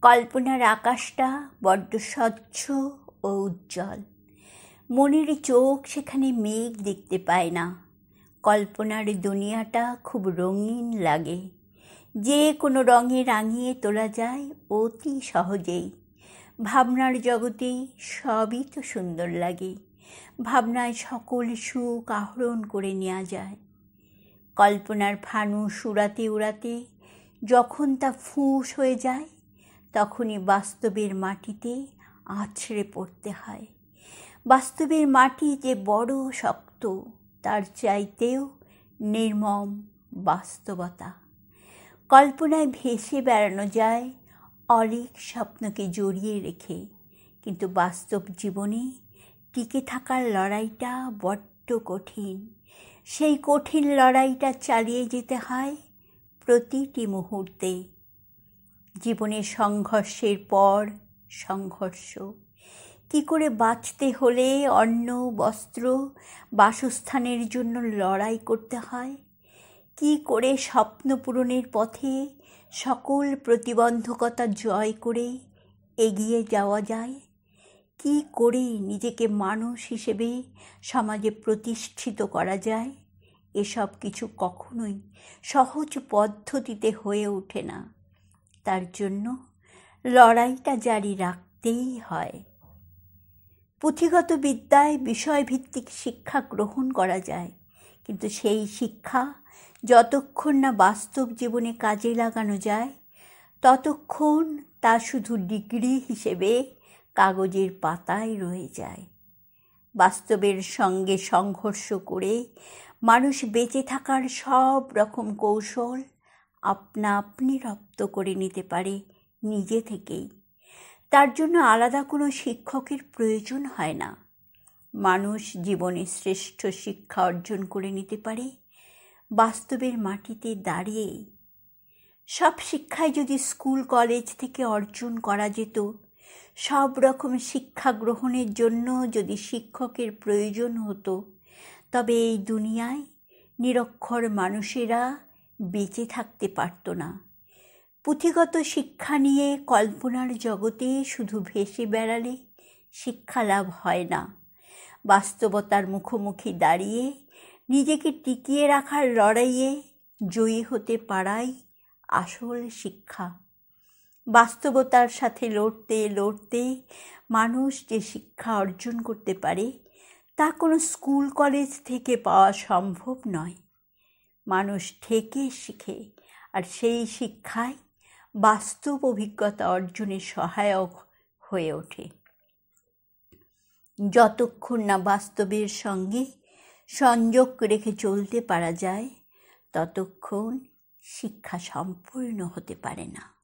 কল্পনার আকাশটা বড্ড স্বচ্ছ ও উজ্জ্বল। মনের চোখ সেখানে মেঘ দেখতে পায় না। কল্পনার দুনিয়াটা খুব রঙিন লাগে। যে কোনো রঙে রাঙিয়ে তোলা যায় অতি সহজেই। ভাবনার জগতে সবই তো সুন্দর লাগে। ভাবনায় সকল সুখ আহরণ করে নেওয়া যায়। কল্পনার ফানুস উড়াতে উড়াতে যখন তা ফুঁস হয়ে যায়, তখনই বাস্তবের মাটিতে আছড়ে পড়তে হয়। বাস্তবের মাটি যে বড় শক্ত, তার চাইতেও নির্মম বাস্তবতা। কল্পনায় ভেসে বেড়ানো যায় অলীক স্বপ্নকে জড়িয়ে রেখে, কিন্তু বাস্তব জীবনে টিকে থাকার লড়াইটা বড্ড কঠিন। সেই কঠিন লড়াইটা চালিয়ে যেতে হয় প্রতিটি মুহূর্তে। জীবনের সংঘর্ষের পর সংঘর্ষ। কি করে বাঁচতে হলে অন্ন, বস্ত্র, বাসস্থানের জন্য লড়াই করতে হয়। কি করে স্বপ্ন পূরণের পথে সকল প্রতিবন্ধকতা জয় করে এগিয়ে যাওয়া যায়। কি করে নিজেকে মানুষ হিসেবে সমাজে প্রতিষ্ঠিত করা যায়। এসব কিছু কখনোই সহজ পদ্ধতিতে হয়ে ওঠে না। তার জন্য লড়াইটা জারি রাখতেই হয়। পুঁথিগত বিদ্যায় বিষয়ভিত্তিক শিক্ষা গ্রহণ করা যায়, কিন্তু সেই শিক্ষা যতক্ষণ না বাস্তব জীবনে কাজে লাগানো যায়, ততক্ষণ তা শুধু ডিগ্রি হিসেবে কাগজের পাতায় রয়ে যায়। বাস্তবের সঙ্গে সংঘর্ষ করে মানুষ বেঁচে থাকার সব রকম কৌশল আপনা আপনি রপ্ত করে নিতে পারে নিজে থেকেই। তার জন্য আলাদা কোনো শিক্ষকের প্রয়োজন হয় না। মানুষ জীবনে শ্রেষ্ঠ শিক্ষা অর্জন করে নিতে পারে বাস্তবের মাটিতে দাঁড়িয়েই। সব শিক্ষাই যদি স্কুল কলেজ থেকে অর্জন করা যেত, সব রকম শিক্ষা গ্রহণের জন্য যদি শিক্ষকের প্রয়োজন হতো, তবে এই দুনিয়ায় নিরক্ষর মানুষেরা বেঁচে থাকতে পারত না। পুঁথিগত শিক্ষা নিয়ে কল্পনার জগতে শুধু ভেসে বেড়ালে শিক্ষা লাভ হয় না। বাস্তবতার মুখোমুখি দাঁড়িয়ে নিজেকে টিকিয়ে রাখার লড়াইয়ে জয়ী হতে পারাই আসল শিক্ষা। বাস্তবতার সাথে লড়তে লড়তে মানুষ যে শিক্ষা অর্জন করতে পারে, তা কোনো স্কুল কলেজ থেকে পাওয়া সম্ভব নয়। মানুষ ঠেকে শিখে, আর সেই শিক্ষায় বাস্তব অভিজ্ঞতা অর্জনে সহায়ক হয়ে ওঠে। যতক্ষণ না বাস্তবের সঙ্গে সংযোগ রেখে চলতে পারা যায়, ততক্ষণ শিক্ষা সম্পূর্ণ হতে পারে না।